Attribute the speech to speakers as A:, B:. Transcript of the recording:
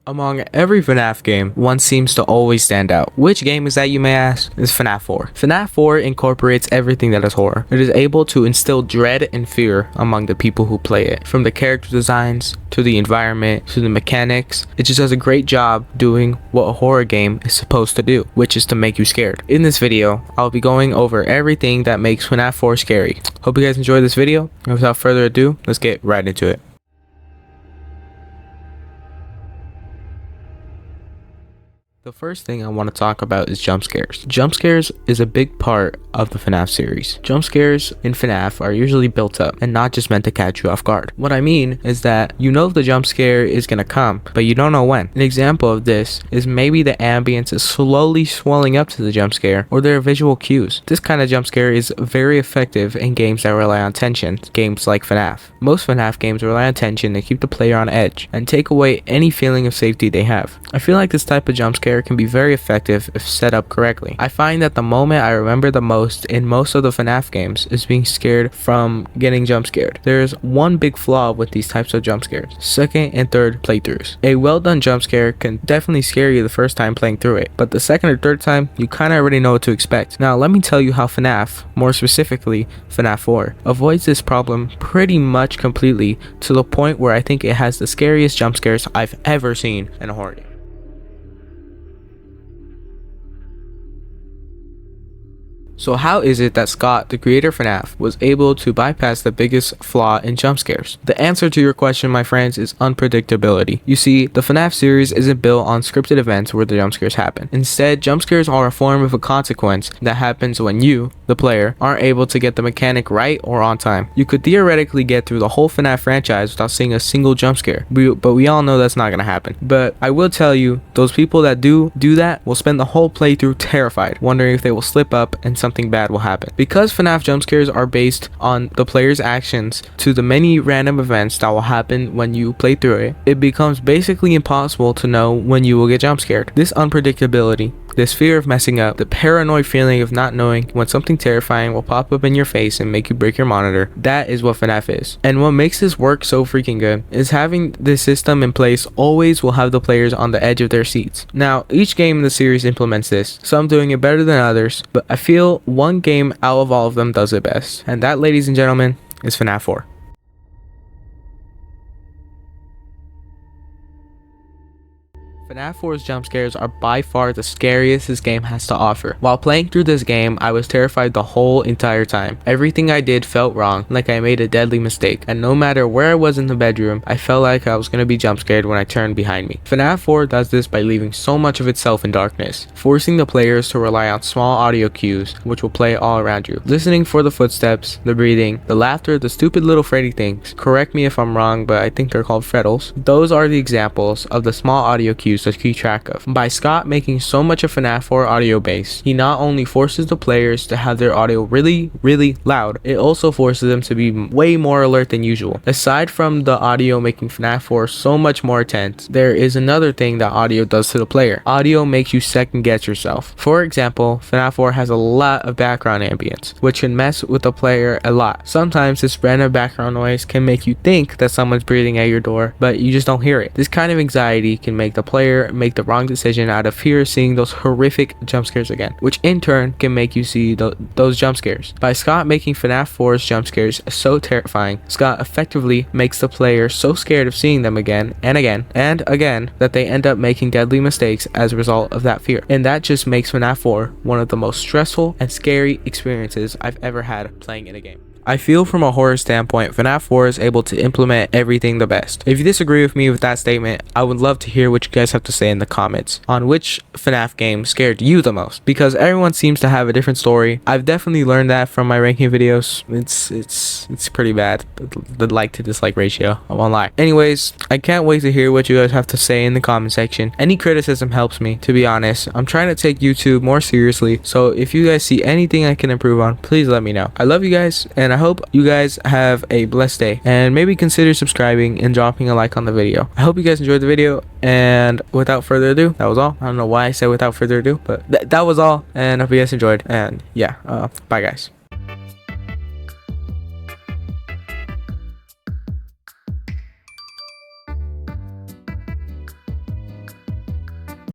A: Among every FNAF game, one seems to always stand out. Which game is that, you may ask? It's FNAF 4. FNAF 4 incorporates everything that is horror. It is able to instill dread and fear among the people who play it. From the character designs, to the environment, to the mechanics, it just does a great job doing what a horror game is supposed to do, which is to make you scared. In this video, I'll be going over everything that makes FNAF 4 scary. Hope you guys enjoyed this video, and without further ado, let's get right into it. The first thing I want to talk about is jump scares. Jump scares is a big part of the FNAF series. Jump scares in FNAF are usually built up and not just meant to catch you off guard. What I mean is that you know the jump scare is gonna come, but you don't know when. An example of this is maybe the ambience is slowly swelling up to the jump scare, or there are visual cues. This kind of jump scare is very effective in games that rely on tension, games like FNAF. Most FNAF games rely on tension to keep the player on edge and take away any feeling of safety they have. I feel like this type of jump scare can be very effective if set up correctly. I find that the moment I remember the most in most of the FNAF games is being scared from getting jump scared. There's one big flaw with these types of jump scares: second and third playthroughs. A well done jump scare can definitely scare you the first time playing through it, but the second or third time you kinda already know what to expect. Now let me tell you how FNAF, more specifically FNAF 4, avoids this problem pretty much completely, to the point where I think it has the scariest jump scares I've ever seen in a horror game. So how is it that Scott, the creator of FNAF, was able to bypass the biggest flaw in jump scares? The answer to your question, my friends, is unpredictability. You see, the FNAF series isn't built on scripted events where the jump scares happen. Instead, jump scares are a form of a consequence that happens when you, the player, aren't able to get the mechanic right or on time. You could theoretically get through the whole FNAF franchise without seeing a single jump scare, but we all know that's not gonna happen. But I will tell you, those people that do that will spend the whole playthrough terrified, wondering if they will slip up and something bad will happen. Because FNAF jump scares are based on the player's actions to the many random events that will happen when you play through it, it becomes basically impossible to know when you will get jump scared. This unpredictability, this fear of messing up, the paranoid feeling of not knowing when something terrifying will pop up in your face and make you break your monitor, that is what FNAF is. And what makes this work so freaking good is having this system in place always will have the players on the edge of their seats. Now, each game in the series implements this, some doing it better than others, but I feel one game out of all of them does it best. And that, ladies and gentlemen, is FNAF 4. FNAF 4's jump scares are by far the scariest this game has to offer. While playing through this game, I was terrified the whole entire time. Everything I did felt wrong, like I made a deadly mistake, and no matter where I was in the bedroom, I felt like I was gonna be jump scared when I turned behind me. FNAF 4 does this by leaving so much of itself in darkness, forcing the players to rely on small audio cues, which will play all around you. Listening for the footsteps, the breathing, the laughter, the stupid little Freddy things. Correct me if I'm wrong, but I think they're called Freddles. Those are the examples of the small audio cues to keep track of. By Scott making so much of FNAF 4 audio base, he not only forces the players to have their audio really loud, it also forces them to be way more alert than usual. Aside from the audio making FNAF 4 so much more tense, there is another thing that audio does to the player. Audio makes you second guess yourself. For example, FNAF 4 has a lot of background ambience, which can mess with the player a lot. Sometimes this random background noise can make you think that someone's breathing at your door, but you just don't hear it. This kind of anxiety can make the player make the wrong decision out of fear of seeing those horrific jump scares again, which in turn can make you see those jump scares. By Scott making FNAF 4's jump scares so terrifying, Scott effectively makes the player so scared of seeing them again and again and again that they end up making deadly mistakes as a result of that fear. And that just makes FNAF 4 one of the most stressful and scary experiences I've ever had playing in a game. I feel from a horror standpoint, FNAF 4 is able to implement everything the best. If you disagree with me with that statement, I would love to hear what you guys have to say in the comments on which FNAF game scared you the most, because everyone seems to have a different story. I've definitely learned that from my ranking videos. It's pretty bad, the like to dislike ratio, I won't lie. Anyways, I can't wait to hear what you guys have to say in the comment section. Any criticism helps me, to be honest. I'm trying to take YouTube more seriously, so if you guys see anything I can improve on, please let me know. I love you guys, and I hope you guys have a blessed day, and maybe consider subscribing and dropping a like on the video. I hope you guys enjoyed the video, and without further ado, that was all. I don't know why I said without further ado, but that was all, and I hope you guys enjoyed, and yeah, bye guys.